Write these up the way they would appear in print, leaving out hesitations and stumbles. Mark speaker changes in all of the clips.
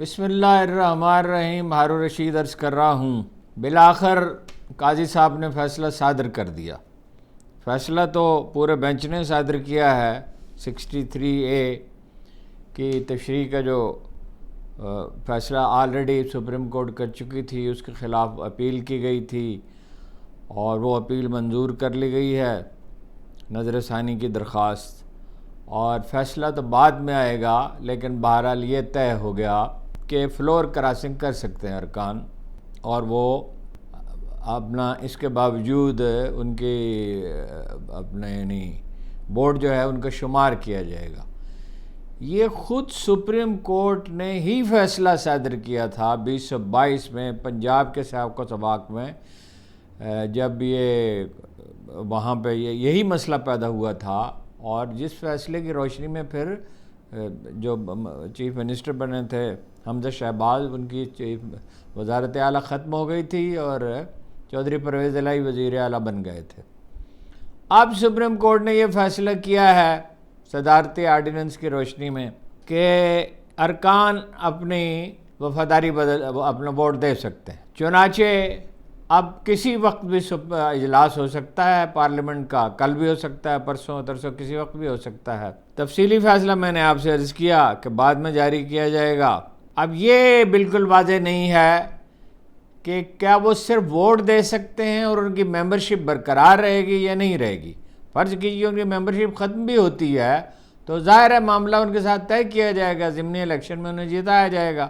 Speaker 1: بسم اللہ الرحمن الرحیم. ہارون رشید عرض کر رہا ہوں. بالآخر قاضی صاحب نے فیصلہ صادر کر دیا. فیصلہ تو پورے بینچ نے صادر کیا ہے. 63A کی تشریح کا جو فیصلہ آلریڈی سپریم کورٹ کر چکی تھی، اس کے خلاف اپیل کی گئی تھی اور وہ اپیل منظور کر لی گئی ہے، نظر ثانی کی درخواست. اور فیصلہ تو بعد میں آئے گا، لیکن بہرحال یہ طے ہو گیا کہ فلور کراسنگ کر سکتے ہیں ارکان، اور وہ اپنا اس کے باوجود ان کی یعنی بورڈ جو ہے ان کا شمار کیا جائے گا. یہ خود سپریم کورٹ نے ہی فیصلہ صادر کیا تھا 2022 میں پنجاب کے سابقہ سباق میں، جب یہ وہاں پہ یہی مسئلہ پیدا ہوا تھا، اور جس فیصلے کی روشنی میں پھر جو چیف منسٹر بنے تھے حمزہ شہباز، ان کی وزارت اعلیٰ ختم ہو گئی تھی اور چودھری پرویز الہی وزیر اعلیٰ بن گئے تھے. اب سپریم کورٹ نے یہ فیصلہ کیا ہے صدارتی آرڈیننس کی روشنی میں کہ ارکان اپنی وفاداری اپنا ووٹ دے سکتے ہیں. چنانچہ اب کسی وقت بھی اجلاس ہو سکتا ہے پارلیمنٹ کا، کل بھی ہو سکتا ہے، پرسوں ترسوں کسی وقت بھی ہو سکتا ہے. تفصیلی فیصلہ میں نے آپ سے عرض کیا کہ بعد میں جاری کیا جائے گا. اب یہ بالکل واضح نہیں ہے کہ کیا وہ صرف ووٹ دے سکتے ہیں اور ان کی ممبرشپ برقرار رہے گی یا نہیں رہے گی. فرض کیجیے ان کی ممبرشپ ختم بھی ہوتی ہے تو ظاہر ہے معاملہ ان کے ساتھ طے کیا جائے گا، ضمنی الیکشن میں انہیں جیتایا جائے گا.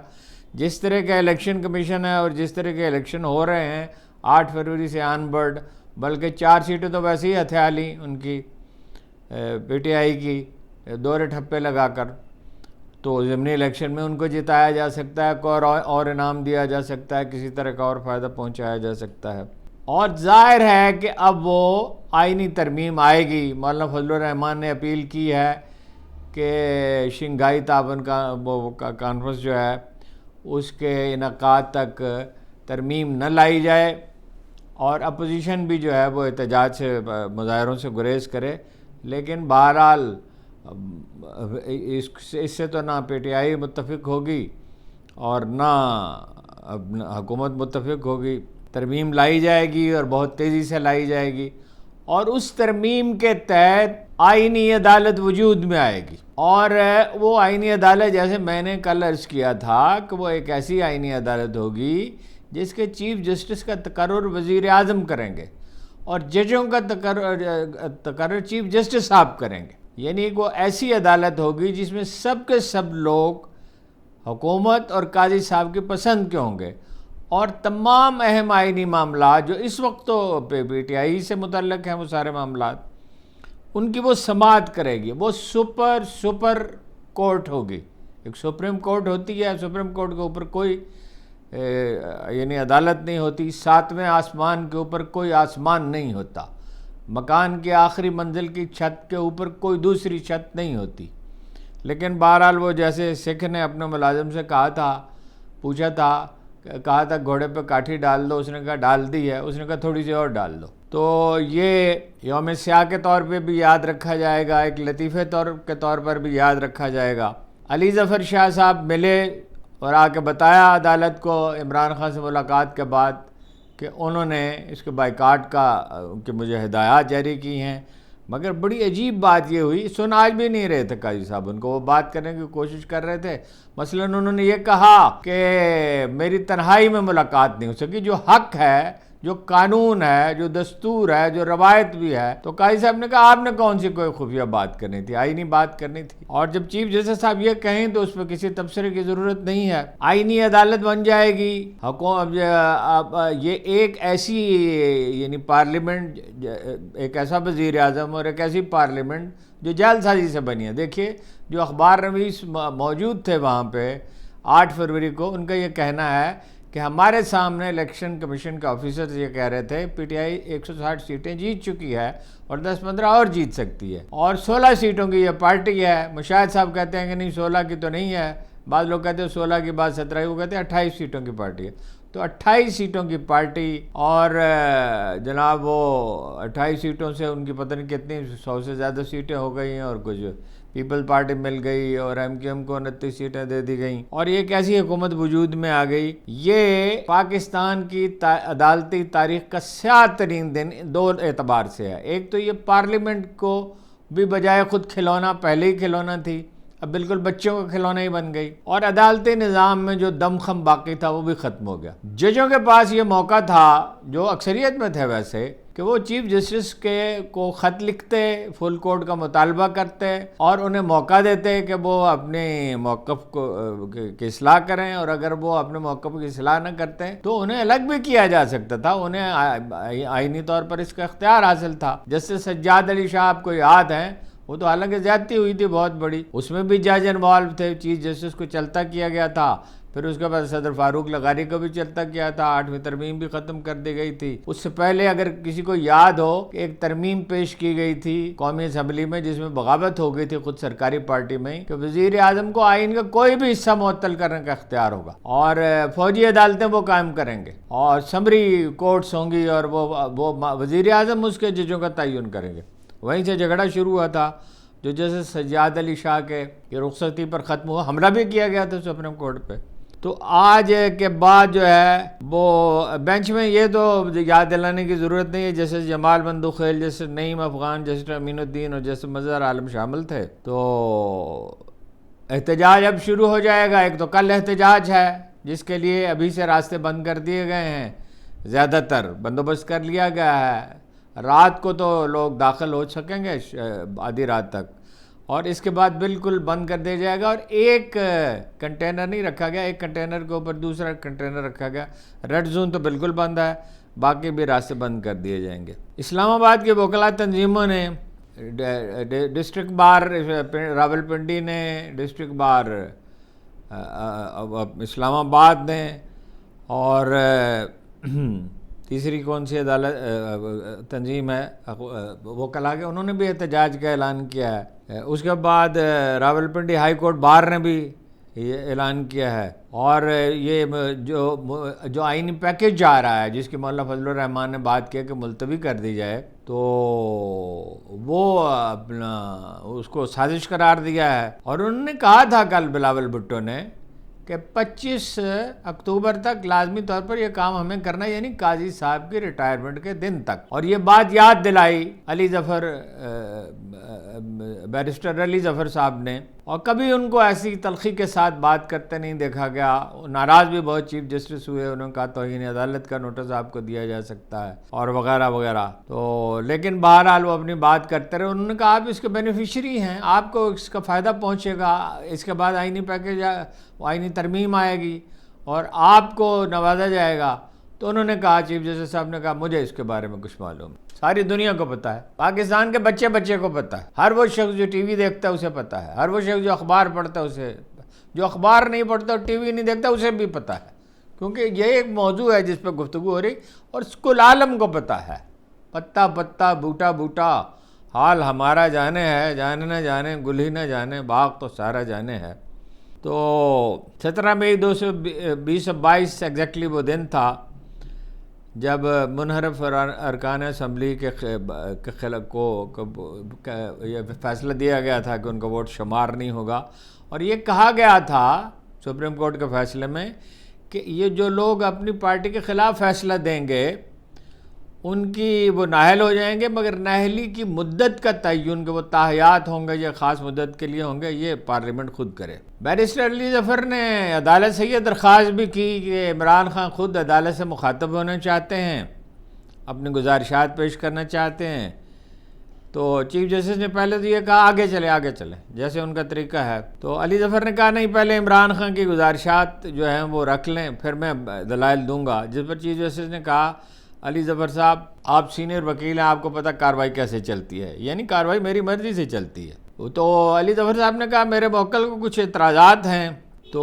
Speaker 1: جس طرح کا الیکشن کمیشن ہے اور جس طرح کے الیکشن ہو رہے ہیں 8 فروری سے آن برڈ، بلکہ 4 سیٹیں تو ویسے ہی ہتھیا لی ان کی پی ٹی آئی کی دورے ٹھپے لگا کر، تو ضمنی الیکشن میں ان کو جتایا جا سکتا ہے، کوئی اور انعام دیا جا سکتا ہے، کسی طرح کا اور فائدہ پہنچایا جا سکتا ہے. اور ظاہر ہے کہ اب وہ آئینی ترمیم آئے گی. مولانا فضل الرحمان نے اپیل کی ہے کہ شنگھائی تعاون کا وہ کانفرنس جو ہے اس کے انعقاد تک ترمیم نہ لائی جائے، اور اپوزیشن بھی جو ہے وہ احتجاج سے مظاہروں سے گریز کرے. لیکن بہرحال اس سے تو نہ پی ٹی آئی متفق ہوگی اور نہ حکومت متفق ہوگی. ترمیم لائی جائے گی اور بہت تیزی سے لائی جائے گی، اور اس ترمیم کے تحت آئینی عدالت وجود میں آئے گی. اور وہ آئینی عدالت، جیسے میں نے کل عرض کیا تھا، کہ وہ ایک ایسی آئینی عدالت ہوگی جس کے چیف جسٹس کا تقرر وزیر اعظم کریں گے اور ججوں کا تقرر چیف جسٹس صاحب کریں گے. یعنی وہ ایسی عدالت ہوگی جس میں سب کے سب لوگ حکومت اور قاضی صاحب کی پسند کے ہوں گے، اور تمام اہم آئینی معاملات جو اس وقت تو پی ٹی آئی سے متعلق ہیں، وہ سارے معاملات ان کی وہ سماعت کرے گی. وہ سپر کورٹ ہوگی. ایک سپریم کورٹ ہوتی ہے، سپریم کورٹ کے اوپر کوئی یعنی عدالت نہیں ہوتی. 7ویں آسمان کے اوپر کوئی آسمان نہیں ہوتا. مکان کی آخری منزل کی چھت کے اوپر کوئی دوسری چھت نہیں ہوتی. لیکن بہرحال وہ جیسے سکھ نے اپنے ملازم سے پوچھا تھا گھوڑے پہ کاٹھی ڈال دو، اس نے کہا ڈال دی ہے، اس نے کہا تھوڑی سی اور ڈال دو. تو یہ یوم سیاہ کے طور پہ بھی یاد رکھا جائے گا، ایک لطیفے کے طور پر بھی یاد رکھا جائے گا. علی ظفر شاہ صاحب ملے اور آ کے بتایا عدالت کو عمران خان سے ملاقات کے بعد کہ انہوں نے اس کے بائیکاٹ کہ مجھے ہدایات جاری کی ہیں. مگر بڑی عجیب بات یہ ہوئی، سن آج بھی نہیں رہے تھے قاضی صاحب ان کو، وہ بات کرنے کی کوشش کر رہے تھے. مثلا انہوں نے یہ کہا کہ میری تنہائی میں ملاقات نہیں ہو سکی. جو حق ہے، جو قانون ہے، جو دستور ہے، جو روایت بھی ہے، تو قاضی صاحب نے کہا آپ نے کون سی کوئی خفیہ بات کرنی تھی، آئینی بات کرنی تھی. اور جب چیف جسٹس صاحب یہ کہیں تو اس پہ کسی تبصرے کی ضرورت نہیں ہے. آئینی عدالت بن جائے گی. یہ ایک ایسی یعنی پارلیمنٹ، ایک ایسا وزیر اعظم اور ایک ایسی پارلیمنٹ جو جعل سازی سے بنی ہے. دیکھیے جو اخبار نویس موجود تھے وہاں پہ 8 فروری کو، ان کا یہ کہنا ہے کہ ہمارے سامنے الیکشن کمیشن کے آفیسرز یہ کہہ رہے تھے پی ٹی آئی 160 سیٹیں جیت چکی ہے اور 10-15 اور جیت سکتی ہے، اور 16 سیٹوں کی یہ پارٹی ہے. مشاہد صاحب کہتے ہیں کہ نہیں 16 کی تو نہیں ہے، بعض لوگ کہتے ہیں 16 کی بعد 17 کی، وہ کہتے ہیں 28 سیٹوں کی پارٹی ہے. تو 28 سیٹوں کی پارٹی، اور جناب وہ 28 سیٹوں سے ان کی پتہ نہیں کتنی 100 سے زیادہ سیٹیں ہو گئی ہیں، اور کچھ پیپل پارٹی مل گئی اور ایم کیو ایم کو 29 سیٹیں دے دی گئیں، اور یہ ایک ایسی حکومت وجود میں آ گئی۔ یہ پاکستان کی عدالتی تاریخ کا سیاہ ترین دن دو اعتبار سے ہے۔ ایک تو یہ پارلیمنٹ کو بھی بجائے خود کھلونا، پہلے ہی کھلونا تھی، اب بالکل بچوں کا کھلونا ہی بن گئی، اور عدالتی نظام میں جو دم خم باقی تھا وہ بھی ختم ہو گیا۔ ججوں کے پاس یہ موقع تھا، جو اکثریت میں تھے ویسے، کہ وہ چیف جسٹس کو خط لکھتے، فل کورٹ کا مطالبہ کرتے اور انہیں موقع دیتے کہ وہ اپنے موقف کی اصلاح کریں، اور اگر وہ اپنے موقف کی اصلاح نہ کرتے تو انہیں الگ بھی کیا جا سکتا تھا، انہیں آئینی طور پر اس کا اختیار حاصل تھا۔ جیسے سجاد علی شاہ آپ کو یاد ہے، وہ تو حالانکہ زیادتی ہوئی تھی بہت بڑی، اس میں بھی جج انوالو تھے، چیف جسٹس کو چلتا کیا گیا تھا، پھر اس کے بعد صدر فاروق لغاری کو بھی چلتا کیا تھا، 8ویں ترمیم بھی ختم کر دی گئی تھی۔ اس سے پہلے اگر کسی کو یاد ہو کہ ایک ترمیم پیش کی گئی تھی قومی اسمبلی میں جس میں بغاوت ہو گئی تھی خود سرکاری پارٹی میں، کہ وزیر اعظم کو آئین کا کوئی بھی حصہ معطل کرنے کا اختیار ہوگا، اور فوجی عدالتیں وہ قائم کریں گے، اور سمری کورٹس ہوں گی، اور وہ وزیر اعظم اس کے ججوں کا تعین کریں گے۔ وہیں سے جھگڑا شروع ہوا تھا، جو جیسے سجاد علی شاہ کے رخصتی پر ختم ہوا، حملہ بھی کیا گیا تھا سپریم کورٹ پہ۔ تو آج کے بعد جو ہے وہ بینچ میں یہ تو یاد دلانے کی ضرورت نہیں ہے، جیسے جمال بندوخیل، جیسے نعیم افغان، جیسے امین الدین اور جیسے مظہر عالم شامل تھے۔ تو احتجاج اب شروع ہو جائے گا۔ ایک تو کل احتجاج ہے جس کے لیے ابھی سے راستے بند کر دیے گئے ہیں، زیادہ تر بندوبست کر لیا گیا ہے، رات کو تو لوگ داخل ہو سکیں گے آدھی رات تک، اور اس کے بعد بالکل بند کر دیا جائے گا، اور ایک کنٹینر نہیں رکھا گیا، ایک کنٹینر کے اوپر دوسرا کنٹینر رکھا گیا۔ ریڈ زون تو بالکل بند ہے، باقی بھی راستے بند کر دیے جائیں گے۔ اسلام آباد کے وکلاء تنظیموں نے، ڈسٹرکٹ بار راولپنڈی نے، ڈسٹرکٹ بار اسلام آباد نے، اور تیسری کون سی عدالت تنظیم ہے وکلاء کے، انہوں نے بھی احتجاج کا اعلان کیا ہے۔ اس کے بعد راولپنڈی ہائی کورٹ بار نے بھی یہ اعلان کیا ہے، اور یہ جو آئینی پیکیج جا رہا ہے جس کی مولانا فضل الرحمان نے بات کیا کہ ملتوی کر دی جائے، تو وہ اپنا اس کو سازش قرار دیا ہے، اور انہوں نے کہا تھا کل بلاول بھٹو نے کہ 25 اکتوبر تک لازمی طور پر یہ کام ہمیں کرنا ہے، یعنی قاضی صاحب کی ریٹائرمنٹ کے دن تک۔ اور یہ بات یاد دلائی علی ظفر، بیرسٹر علی ظفر صاحب نے، اور کبھی ان کو ایسی تلخی کے ساتھ بات کرتے نہیں دیکھا گیا۔ ناراض بھی بہت چیف جسٹس ہوئے، انہوں نے کہا توہین عدالت کا نوٹس آپ کو دیا جا سکتا ہے، اور وغیرہ وغیرہ۔ تو لیکن بہرحال وہ اپنی بات کرتے رہے۔ انہوں نے کہا آپ اس کے بینیفیشری ہیں، آپ کو اس کا فائدہ پہنچے گا، اس کے بعد آئینی پیکیج، آئینی ترمیم آئے گی اور آپ کو نوازا جائے گا۔ تو انہوں نے کہا، چیف جسٹس صاحب نے کہا مجھے اس کے بارے میں کچھ معلوم ہے، ساری دنیا کو پتہ ہے، پاکستان کے بچے بچے کو پتہ ہے، ہر وہ شخص جو ٹی وی دیکھتا ہے اسے پتہ ہے، ہر وہ شخص جو اخبار پڑھتا ہے اسے، جو اخبار نہیں پڑھتا اور ٹی وی نہیں دیکھتا اسے بھی پتہ ہے، کیونکہ یہ ایک موضوع ہے جس پہ گفتگو ہو رہی، اور کل عالم کو پتہ ہے، پتا پتا بوٹا بوٹا حال ہمارا جانے ہے، جانے نہ جانے گل ہی نہ جانے باغ تو سارا جانے ہے۔ تو 17 مئی 2022 ایگزیکٹلی وہ دن تھا جب منحرف ارکان اسمبلی کے خلاف کو یہ فیصلہ دیا گیا تھا کہ ان کا ووٹ شمار نہیں ہوگا، اور یہ کہا گیا تھا سپریم کورٹ کے فیصلے میں کہ یہ جو لوگ اپنی پارٹی کے خلاف فیصلہ دیں گے ان کی وہ نااہل ہو جائیں گے، مگر نااہلی کی مدت کا تعین کہ وہ تاحیات ہوں گے یا خاص مدت کے لیے ہوں گے، یہ پارلیمنٹ خود کرے۔ بیرسٹر علی ظفر نے عدالت سے یہ درخواست بھی کی کہ عمران خان خود عدالت سے مخاطب ہونا چاہتے ہیں، اپنی گزارشات پیش کرنا چاہتے ہیں۔ تو چیف جسٹس نے پہلے تو یہ کہا آگے چلیں جیسے ان کا طریقہ ہے، تو علی ظفر نے کہا نہیں، پہلے عمران خان کی گزارشات جو ہیں وہ رکھ لیں، پھر میں دلائل دوں گا، جس پر چیف جسٹس نے کہا علی ظفر صاحب آپ سینئر وکیل ہیں، آپ کو پتہ کارروائی کیسے چلتی ہے، یعنی کارروائی میری مرضی سے چلتی ہے۔ تو علی ظفر صاحب نے کہا میرے موکل کو کچھ اعتراضات ہیں، تو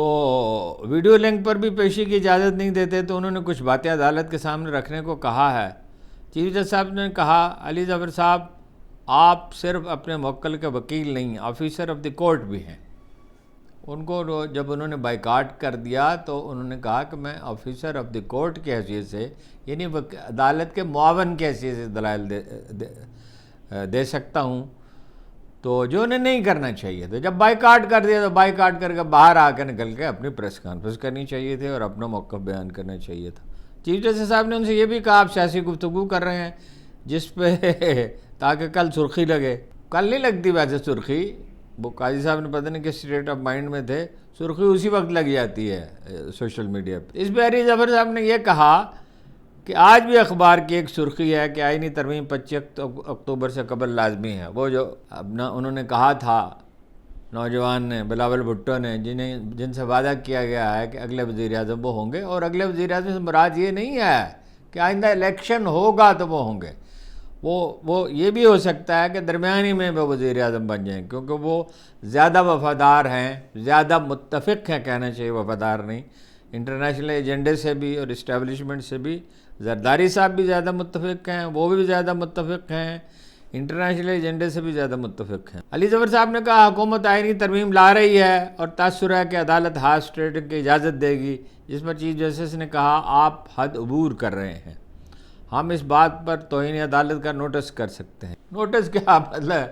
Speaker 1: ویڈیو لنک پر بھی پیشی کی اجازت نہیں دیتے، تو انہوں نے کچھ باتیں عدالت کے سامنے رکھنے کو کہا ہے۔ چیف جسٹس صاحب نے کہا علی ظفر صاحب آپ صرف اپنے موکل کے وکیل نہیں، آفیسر آف دی کورٹ بھی ہیں۔ ان کو جب انہوں نے بائیکاٹ کر دیا تو انہوں نے کہا کہ میں آفیسر آف دی کورٹ کی حیثیت سے، یعنی عدالت کے معاون کی حیثیت سے دلائل دے سکتا ہوں۔ تو جو انہیں نہیں کرنا چاہیے تھا. جب بائیکاٹ کر دیا تو بائیکاٹ کر کے باہر آ کے نکل کے اپنی پریس کانفرنس کرنی چاہیے تھی اور اپنا موقف بیان کرنا چاہیے تھا. چیف جسٹس صاحب نے ان سے یہ بھی کہا آپ سیاسی گفتگو کر رہے ہیں جس پہ تاکہ کل سرخی لگے. کل نہیں لگتی ویسے سرخی, وہ قاضی صاحب نے پتہ نہیں کس اسٹیٹ آف مائنڈ میں تھے, سرخی اسی وقت لگ جاتی ہے سوشل میڈیا پہ. اس پہ علی ظفر صاحب نے یہ کہا کہ آج بھی اخبار کی ایک سرخی ہے کہ آئینی ترمیم 25 اکتوبر سے قبل لازمی ہے. وہ جو اپنا انہوں نے کہا تھا نوجوان نے, بلاول بھٹو نے, جن سے وعدہ کیا گیا ہے کہ اگلے وزیر اعظم وہ ہوں گے, اور اگلے وزیر اعظم سے مراد یہ نہیں ہے کہ آئندہ الیکشن ہوگا تو وہ ہوں گے. وہ یہ بھی ہو سکتا ہے کہ درمیانی میں وہ وزیر اعظم بن جائیں, کیونکہ وہ زیادہ وفادار ہیں, زیادہ متفق ہیں, کہنا چاہیے وفادار نہیں, انٹرنیشنل ایجنڈے سے بھی اور اسٹیبلشمنٹ سے بھی. زرداری صاحب بھی زیادہ متفق ہیں, وہ بھی زیادہ متفق ہیں, انٹرنیشنل ایجنڈے سے بھی زیادہ متفق ہیں. علی ظفر صاحب نے کہا حکومت آئینی ترمیم لا رہی ہے اور تاثر ہے کہ عدالت ہارس ٹریڈنگ کی اجازت دے گی, جس پر چیف جسٹس نے کہا آپ حد عبور کر رہے ہیں, ہم اس بات پر توہین عدالت کا نوٹس کر سکتے ہیں. نوٹس کیا مطلب,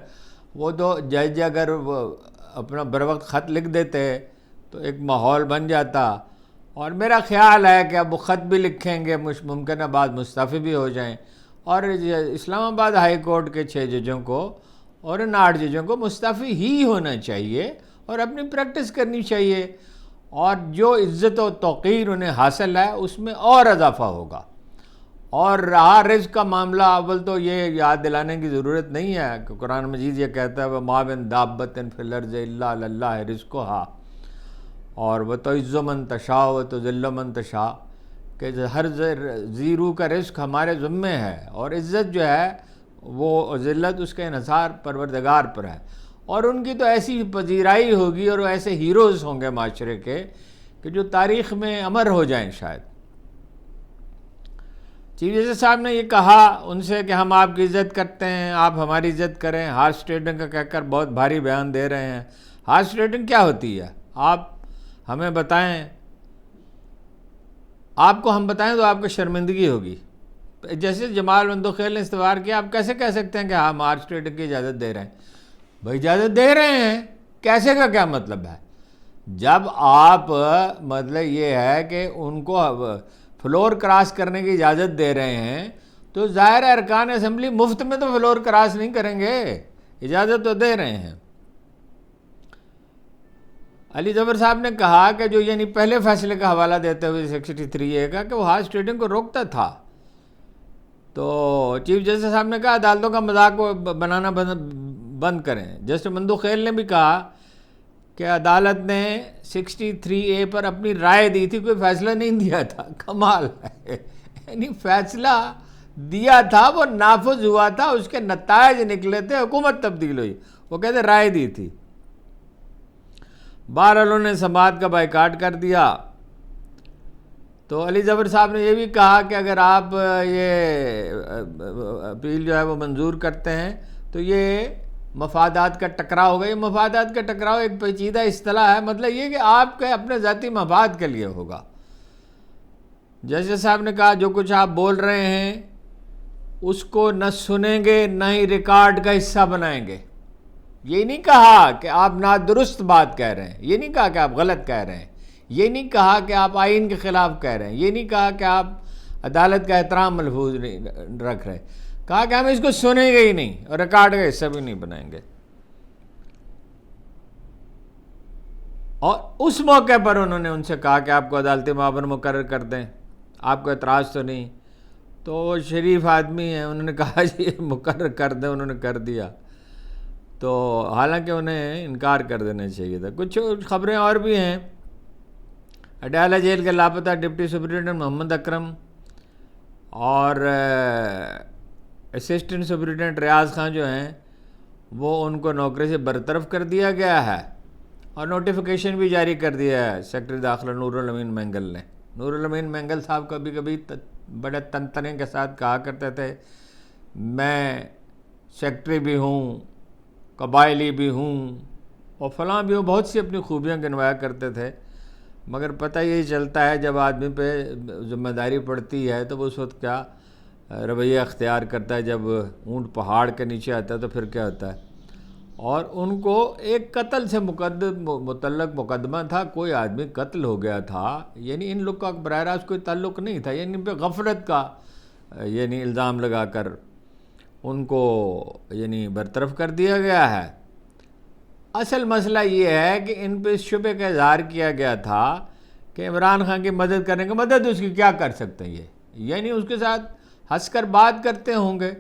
Speaker 1: وہ تو جج اگر اپنا بروقت خط لکھ دیتے تو ایک ماحول بن جاتا, اور میرا خیال ہے کہ اب وہ خط بھی لکھیں گے, ممکنہ بعد مستعفی بھی ہو جائیں, اور اسلام آباد ہائی کورٹ کے 6 ججوں کو اور ان 8 ججوں کو مستعفی ہی ہونا چاہیے اور اپنی پریکٹس کرنی چاہیے, اور جو عزت و توقیر انہیں حاصل ہے اس میں اور اضافہ ہوگا. اور رہا رزق کا معاملہ, اول تو یہ یاد دلانے کی ضرورت نہیں ہے کہ قرآن مجید یہ کہتا ہے وَمَا مِن دَابَّةٍ فِي الْأَرْضِ إِلَّا عَلَى اللَّهِ رِزْقُهَا, اور وَتُعِزُّ مَن تَشَاءُ وَتُذِلُّ مَن تَشَاءُ, کہ ہر ذی روح کا رزق ہمارے ذمے ہے, اور عزت جو ہے وہ ذلت اس کے انحصار پروردگار پر ہے. اور ان کی تو ایسی پذیرائی ہوگی اور ایسے ہیروز ہوں گے معاشرے کے کہ جو تاریخ میں امر ہو جائیں شاید. چیف جسٹس صاحب نے یہ کہا ان سے کہ ہم آپ کی عزت کرتے ہیں, آپ ہماری عزت کریں. ہارس ٹریڈنگ کا کہہ کر بہت بھاری بیان دے رہے ہیں. ہارس ٹریڈنگ کیا ہوتی ہے آپ ہمیں بتائیں, آپ کو ہم بتائیں تو آپ کو شرمندگی ہوگی. جیسے جمال بندوخیل نے استوار کیا, آپ کیسے کہہ سکتے ہیں کہ ہم ہارس ٹریڈنگ کی اجازت دے رہے ہیں؟ بھائی اجازت دے رہے ہیں, کیسے کا کیا مطلب ہے؟ جب آپ مطلب یہ ہے کہ ان کو فلور کراس کرنے کی اجازت دے رہے ہیں تو ظاہر ہے ارکان اسمبلی مفت میں تو فلور کراس نہیں کریں گے, اجازت تو دے رہے ہیں. علی ظفر صاحب نے کہا کہ جو یعنی پہلے فیصلے کا حوالہ دیتے ہوئے 63A کا کہ وہ ہارس ٹریڈنگ کو روکتا تھا, تو چیف جسٹس صاحب نے کہا عدالتوں کا مذاق بنانا بند کریں. جسٹس مندوخیل نے بھی کہا کہ عدالت نے 63A پر اپنی رائے دی تھی, کوئی فیصلہ نہیں دیا تھا. کمال ہے, یعنی فیصلہ دیا تھا, وہ نافذ ہوا تھا, اس کے نتائج نکلے تھے, حکومت تبدیل ہوئی, وہ کہتے رائے دی تھی. بہرحال انہوں نے سماعت کا بائیکاٹ کر دیا. تو علی ظفر صاحب نے یہ بھی کہا کہ اگر آپ یہ اپیل جو ہے وہ منظور کرتے ہیں تو یہ مفادات کا ٹکراؤ ہوگا. یہ مفادات کا ٹکراؤ ایک پیچیدہ اصطلاح ہے, مطلب یہ کہ آپ کے اپنے ذاتی مفاد کے لیے ہوگا. جج صاحب نے کہا جو کچھ آپ بول رہے ہیں اس کو نہ سنیں گے نہ ہی ریکارڈ کا حصہ بنائیں گے. یہ نہیں کہا کہ آپ نادرست بات کہہ رہے ہیں, یہ نہیں کہا کہ آپ غلط کہہ رہے ہیں, یہ نہیں کہا کہ آپ آئین کے خلاف کہہ رہے ہیں, یہ نہیں کہا کہ آپ عدالت کا احترام ملحوظ نہیں رکھ رہے. کہا کہ ہم اس کو سنیں گے ہی نہیں اور ریکارڈ کا حصہ بھی نہیں بنائیں گے. اور اس موقع پر انہوں نے ان سے کہا کہ آپ کو عدالتی معاون مقرر کر دیں, آپ کو اعتراض تو نہیں. تو وہ شریف آدمی ہیں, انہوں نے کہا جی مقرر کر دیں, انہوں نے کر دیا. تو حالانکہ انہیں انکار کر دینا چاہیے تھا. کچھ خبریں اور بھی ہیں. اڈیالہ جیل کے لاپتہ ڈپٹی سپرنٹینڈنٹ محمد اکرم اور اسسٹنٹ سپرنٹینڈنٹ ریاض خان جو ہیں وہ ان کو نوکری سے برطرف کر دیا گیا ہے, اور نوٹیفیکیشن بھی جاری کر دیا ہے سیکرٹری داخلہ نور الامین مینگل نے. نور الامین مینگل صاحب کبھی کبھی بڑے تنتنے کے ساتھ کہا کرتے تھے میں سیکرٹری بھی ہوں, قبائلی بھی ہوں اور فلاں بھی ہوں, بہت سی اپنی خوبیاں گنوایا کرتے تھے. مگر پتہ یہی چلتا ہے جب آدمی پہ ذمہ داری پڑتی ہے تو وہ اس وقت کیا رویہ اختیار کرتا ہے. جب اونٹ پہاڑ کے نیچے آتا ہے تو پھر کیا ہوتا ہے. اور ان کو ایک قتل سے متعلق مقدمہ تھا، کوئی آدمی قتل ہو گیا تھا، یعنی ان لوگ کا براہ راست کوئی تعلق نہیں تھا، یعنی ان پہ غفلت کا یعنی الزام لگا کر ان کو یعنی برطرف کر دیا گیا ہے۔ اصل مسئلہ یہ ہے کہ ان پہ اس شبے کا اظہار کیا گیا تھا کہ عمران خان کی مدد کرنے کا، مدد اس کی کیا کر سکتے ہیں یہ، یعنی اس کے ساتھ ہنس کر بات کرتے ہوں گے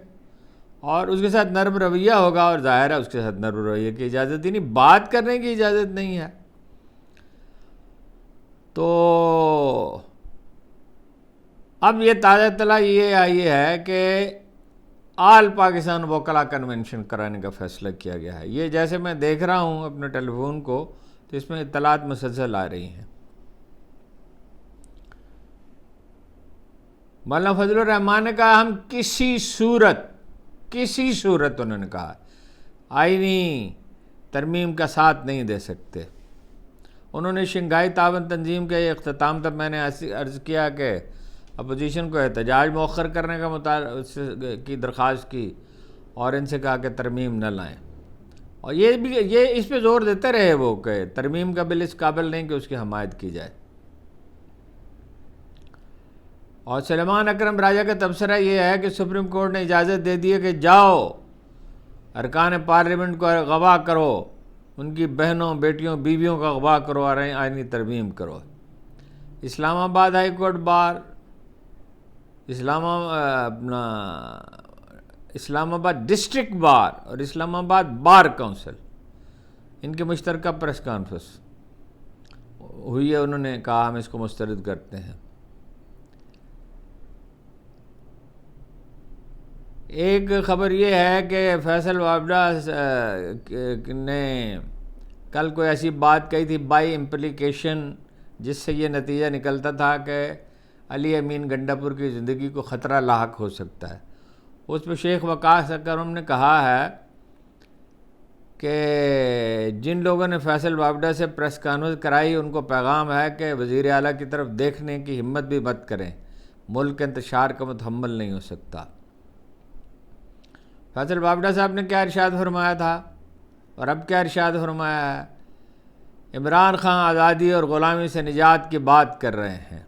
Speaker 1: اور اس کے ساتھ نرم رویہ ہوگا، اور ظاہر ہے اس کے ساتھ نرم رویہ کی اجازت ہی نہیں، بات کرنے کی اجازت نہیں ہے۔ تو اب یہ تازہ اطلاع یہ آئی ہے کہ آل پاکستان وکلاء کنونشن کرانے کا فیصلہ کیا گیا ہے۔ یہ جیسے میں دیکھ رہا ہوں اپنے ٹیلی فون کو تو اس میں اطلاعات مسلسل آ رہی ہیں۔ مولانا فضل الرحمان نے کہا ہم کسی صورت انہوں نے کہا آئینی ترمیم کا ساتھ نہیں دے سکتے۔ انہوں نے شنگھائی تعاون تنظیم کے اختتام تک میں نے عرض کیا کہ اپوزیشن کو احتجاج مؤخر کرنے کی درخواست کی اور ان سے کہا کہ ترمیم نہ لائیں، اور یہ اس پہ زور دیتے رہے وہ کہ ترمیم کا بل اس قابل نہیں کہ اس کی حمایت کی جائے۔ اور سلیمان اکرم راجہ کا تبصرہ یہ ہے کہ سپریم کورٹ نے اجازت دے دی ہے کہ جاؤ ارکان پارلیمنٹ کو اغوا کرو، ان کی بہنوں بیٹیوں بیویوں کا اغوا کرو اور آئینی ترمیم کرو۔ اسلام آباد ہائی کورٹ بار، اسلام آباد ڈسٹرکٹ بار اور اسلام آباد بار کونسل، ان کی مشترکہ پریس کانفرنس ہوئی ہے، انہوں نے کہا ہم اس کو مسترد کرتے ہیں۔ ایک خبر یہ ہے کہ فیصل وابڈا نے کل کوئی ایسی بات کہی تھی بائی امپلیکیشن، جس سے یہ نتیجہ نکلتا تھا کہ علی امین گنڈاپور کی زندگی کو خطرہ لاحق ہو سکتا ہے۔ اس پہ شیخ وقاص اکرم نے کہا ہے کہ جن لوگوں نے فیصل وابڈا سے پریس کانفرنس کرائی ان کو پیغام ہے کہ وزیر اعلیٰ کی طرف دیکھنے کی ہمت بھی مت کریں، ملک کے انتشار کا متحمل نہیں ہو سکتا۔ فیصل وابڈا صاحب نے کیا ارشاد فرمایا تھا اور اب کیا ارشاد فرمایا ہے؟ عمران خان آزادی اور غلامی سے نجات کی بات کر رہے ہیں،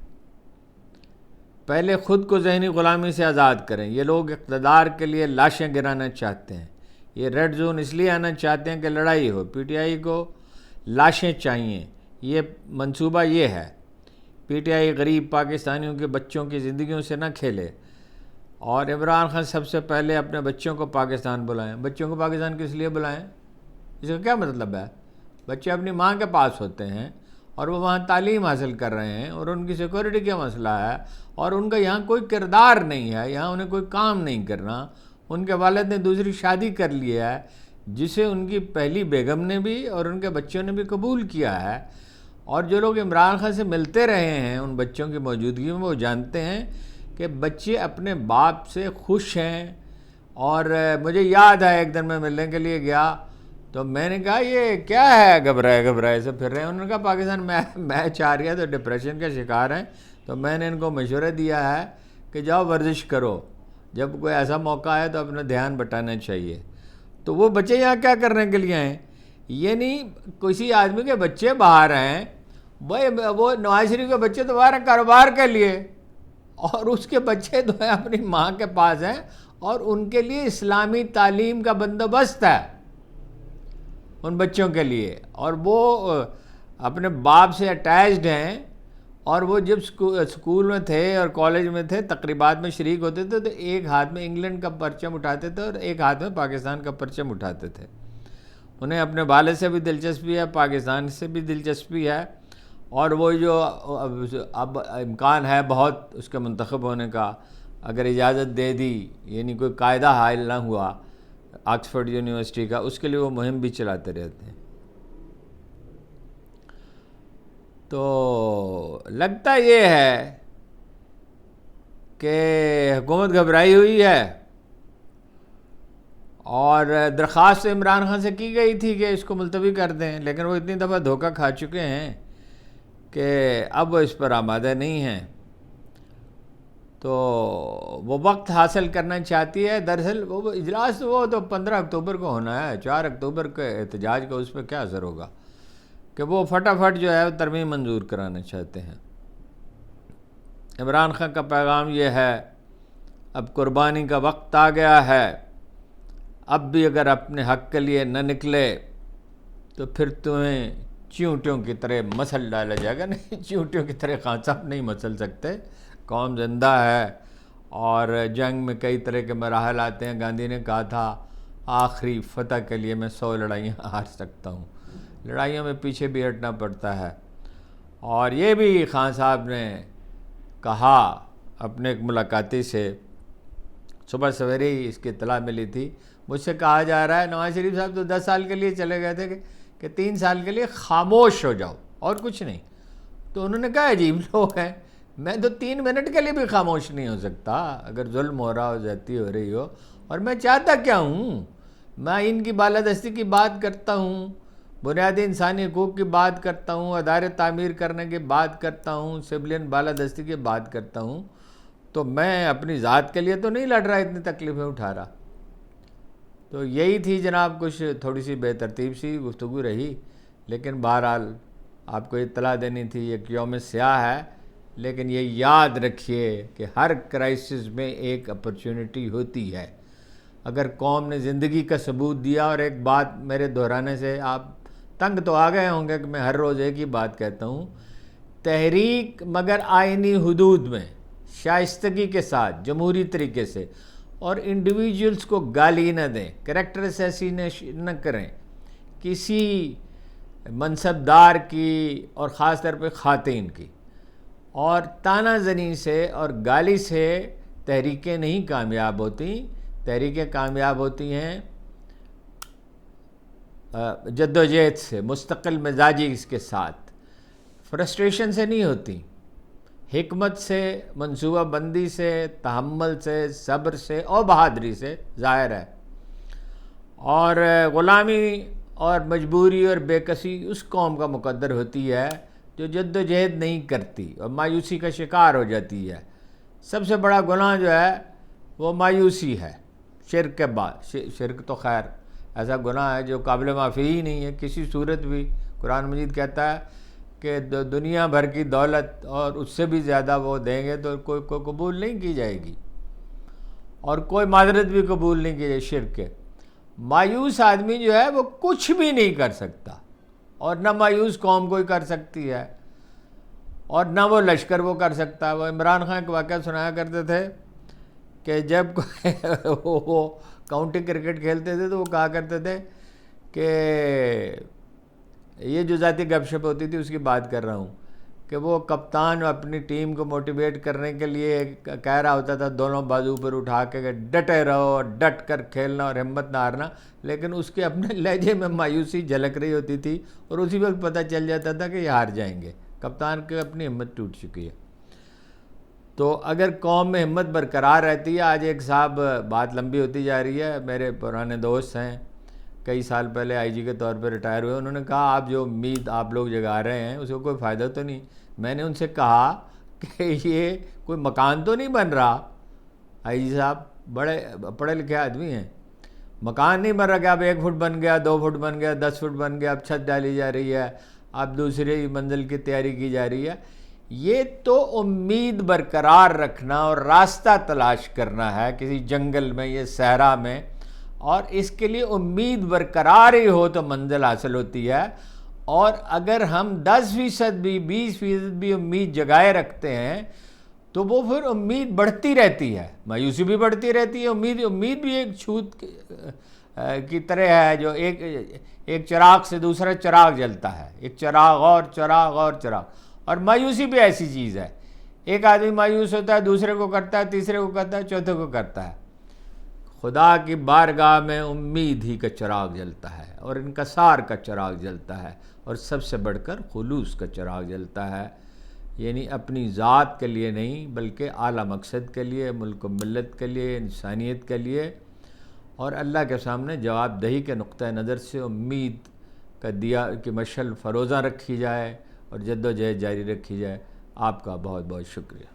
Speaker 1: پہلے خود کو ذہنی غلامی سے آزاد کریں۔ یہ لوگ اقتدار کے لیے لاشیں گرانا چاہتے ہیں، یہ ریڈ زون اس لیے آنا چاہتے ہیں کہ لڑائی ہو، پی ٹی آئی کو لاشیں چاہیے، یہ منصوبہ یہ ہے۔ پی ٹی آئی غریب پاکستانیوں کے بچوں کی زندگیوں سے نہ کھیلے، اور عمران خان سب سے پہلے اپنے بچوں کو پاکستان بلائیں۔ بچوں کو پاکستان کس لیے بلائیں؟ اس کا کیا مطلب ہے؟ بچے اپنی ماں کے پاس ہوتے ہیں اور وہ وہاں تعلیم حاصل کر رہے ہیں، اور ان کی سیکورٹی کا مسئلہ ہے، اور ان کا یہاں کوئی کردار نہیں ہے، یہاں انہیں کوئی کام نہیں کرنا۔ ان کے والد نے دوسری شادی کر لی ہے جسے ان کی پہلی بیگم نے بھی اور ان کے بچوں نے بھی قبول کیا ہے، اور جو لوگ عمران خان سے ملتے رہے ہیں ان بچوں کی موجودگی میں وہ جانتے ہیں کہ بچے اپنے باپ سے خوش ہیں۔ اور مجھے یاد ہے ایک دن میں ملنے کے لیے گیا تو میں نے کہا یہ کیا ہے گھبرائے سے پھر رہے ہیں؟ انہوں نے کہا پاکستان میچ آ رہی ہے تو ڈپریشن کا شکار ہیں، تو میں نے ان کو مشورہ دیا ہے کہ جاؤ ورزش کرو، جب کوئی ایسا موقع ہے تو اپنا دھیان بٹانا چاہیے۔ تو وہ بچے یہاں کیا کرنے کے لیے ہیں؟ یعنی کسی آدمی کے بچے باہر ہیں، وہ نواز شریف کے بچے تو باہر ہیں کاروبار کے لیے، اور اس کے بچے تو ہیں اپنی ماں کے پاس ہیں، اور ان کے لیے اسلامی تعلیم کا بندوبست ہے ان بچوں کے لیے، اور وہ اپنے باپ سے اٹیچڈ ہیں، اور وہ جب اسکول میں تھے اور کالج میں تھے تقریبات میں شریک ہوتے تھے تو ایک ہاتھ میں انگلینڈ کا پرچم اٹھاتے تھے اور ایک ہاتھ میں پاکستان کا پرچم اٹھاتے تھے۔ انہیں اپنے والد سے بھی دلچسپی ہے، پاکستان سے بھی دلچسپی ہے، اور وہ جو اب امکان ہے بہت اس کے منتخب ہونے کا، اگر اجازت دے دی، یعنی کوئی قاعدہ حائل نہ ہوا آکسفورڈ یونیورسٹی کا، اس کے لیے وہ مہم بھی چلاتے رہتے ہیں۔ تو لگتا یہ ہے کہ حکومت گھبرائی ہوئی ہے، اور درخواست عمران خان سے کی گئی تھی کہ اس کو ملتوی کر دیں، لیکن وہ اتنی دفعہ دھوکہ کھا چکے ہیں کہ اب وہ اس پر آمادہ نہیں ہیں۔ تو وہ وقت حاصل کرنا چاہتی ہے. دراصل وہ اجلاس وہ تو 15 اکتوبر کو ہونا ہے. 4 اکتوبر کے احتجاج کا اس پہ کیا اثر ہوگا کہ وہ فٹافٹ جو ہے ترمیم منظور کرانا چاہتے ہیں. عمران خان کا پیغام یہ ہے اب قربانی کا وقت آ گیا ہے. اب بھی اگر اپنے حق کے لیے نہ نکلے تو پھر تمہیں چیونٹیوں کی طرح مسل ڈالا جائے گا. نہیں، چیونٹیوں کی طرح خان صاحب نہیں مسل سکتے. قوم زندہ ہے اور جنگ میں کئی طرح کے مراحل آتے ہیں. گاندھی نے کہا تھا آخری فتح کے لیے میں 100 لڑائیاں ہار سکتا ہوں. لڑائیوں میں پیچھے بھی ہٹنا پڑتا ہے. اور یہ بھی خان صاحب نے کہا اپنے ایک ملاقاتی سے، صبح سویرے ہی اس کی اطلاع ملی تھی. مجھ سے کہا جا رہا ہے نواز شریف صاحب تو 10 سال کے لیے چلے گئے تھے کہ 3 سال کے لیے خاموش ہو جاؤ اور کچھ نہیں. تو انہوں نے کہا عجیب لوگ ہیں، میں تو 3 منٹ کے لیے بھی خاموش نہیں ہو سکتا اگر ظلم ہو رہا ہو، زیادتی ہو رہی ہو. اور میں چاہتا کیا ہوں؟ میں ان کی بالادستی کی بات کرتا ہوں، بنیادی انسانی حقوق کی بات کرتا ہوں، ادارے تعمیر کرنے کی بات کرتا ہوں، سویلین بالادستی کی بات کرتا ہوں. تو میں اپنی ذات کے لیے تو نہیں لڑ رہا، اتنی تکلیفیں اٹھا رہا. تو یہی تھی جناب، کچھ تھوڑی سی بے ترتیب سی گفتگو رہی، لیکن بہرحال آپ کو اطلاع دینی تھی. ایک یوم سیاہ ہے، لیکن یہ یاد رکھیے کہ ہر کرائسس میں ایک اپرچونٹی ہوتی ہے. اگر قوم نے زندگی کا ثبوت دیا، اور ایک بات میرے دہرانے سے آپ تنگ تو آ گئے ہوں گے کہ میں ہر روز ایک ہی بات کہتا ہوں، تحریک مگر آئینی حدود میں شائستگی کے ساتھ جمہوری طریقے سے، اور انڈیویجولز کو گالی نہ دیں، کریکٹر اسیسینیشن نہ کریں کسی منصب دار کی اور خاص طور پہ خواتین کی. اور تانا زنی سے اور گالی سے تحریکیں نہیں کامیاب ہوتی. تحریکیں کامیاب ہوتی ہیں جدوجہد سے، مستقل مزاجی اس کے ساتھ، فرسٹریشن سے نہیں ہوتی، حکمت سے، منصوبہ بندی سے، تحمل سے، صبر سے اور بہادری سے ظاہر ہے. اور غلامی اور مجبوری اور بے کسی اس قوم کا مقدر ہوتی ہے جو جد و جہد نہیں کرتی اور مایوسی کا شکار ہو جاتی ہے. سب سے بڑا گناہ جو ہے وہ مایوسی ہے، شرک کے بعد. شرک تو خیر ایسا گناہ ہے جو قابل معافی ہی نہیں ہے کسی صورت بھی. قرآن مجید کہتا ہے کہ دنیا بھر کی دولت اور اس سے بھی زیادہ وہ دیں گے تو کوئی قبول نہیں کی جائے گی، اور کوئی معذرت بھی قبول نہیں کی جائے. شرک کے مایوس آدمی جو ہے وہ کچھ بھی نہیں کر سکتا، اور نہ مایوس قوم کوئی کر سکتی ہے، اور نہ وہ لشکر وہ کر سکتا ہے. وہ عمران خان کا واقعہ سنایا کرتے تھے کہ جب وہ کاؤنٹی کرکٹ کھیلتے تھے تو وہ کہا کرتے تھے کہ یہ جو ذاتی گپ شپ ہوتی تھی اس کی بات کر رہا ہوں، کہ وہ کپتان اپنی ٹیم کو موٹیویٹ کرنے کے لیے کہہ رہا ہوتا تھا دونوں بازو پر اٹھا کے کہ ڈٹے رہو، ڈٹ کر کھیلنا اور ہمت نہ ہارنا. لیکن اس کے اپنے لہجے میں مایوسی جھلک رہی ہوتی تھی، اور اسی وقت پتہ چل جاتا تھا کہ یہ ہار جائیں گے، کپتان کی اپنی ہمت ٹوٹ چکی ہے. تو اگر قوم میں ہمت برقرار رہتی ہے. آج ایک صاحب، بات لمبی ہوتی جا رہی ہے، میرے پرانے دوست ہیں، کئی سال پہلے آئی جی کے طور پہ ریٹائر ہوئے. انہوں نے کہا آپ جو امید آپ لوگ جگا رہے ہیں اس کو کوئی فائدہ تو نہیں. میں نے ان سے کہا کہ یہ کوئی مکان تو نہیں بن رہا. آئی جی صاحب بڑے پڑھے لکھے آدمی ہیں، مکان نہیں بن رہا کہ اب 1 فٹ بن گیا، 2 فٹ بن گیا، 10 فٹ بن گیا، اب چھت ڈالی جا رہی ہے، اب دوسری منزل کی تیاری کی جا رہی ہے. یہ تو امید برقرار رکھنا اور راستہ تلاش کرنا ہے کسی جنگل میں یا صحرا میں، اور اس کے لیے امید برقرار ہی ہو تو منزل حاصل ہوتی ہے. اور اگر ہم 10% بھی 20% بھی امید جگائے رکھتے ہیں تو وہ پھر امید بڑھتی رہتی ہے، مایوسی بھی بڑھتی رہتی ہے. امید بھی ایک چھوت کی طرح ہے جو ایک چراغ سے دوسرا چراغ جلتا ہے، ایک چراغ اور چراغ اور چراغ. اور مایوسی بھی ایسی چیز ہے، ایک آدمی مایوس ہوتا ہے، دوسرے کو کرتا ہے، تیسرے کو کرتا ہے، چوتھے کو کرتا ہے. خدا کی بارگاہ میں امید ہی کا چراغ جلتا ہے، اور انکسار کا چراغ جلتا ہے، اور سب سے بڑھ کر خلوص کا چراغ جلتا ہے. یعنی اپنی ذات کے لیے نہیں بلکہ اعلیٰ مقصد کے لیے، ملک و ملت کے لیے، انسانیت کے لیے، اور اللہ کے سامنے جواب دہی کے نقطہ نظر سے امید کا دیا کہ مشعل فروزاں رکھی جائے اور جد و جہد جاری رکھی جائے. آپ کا بہت بہت شکریہ.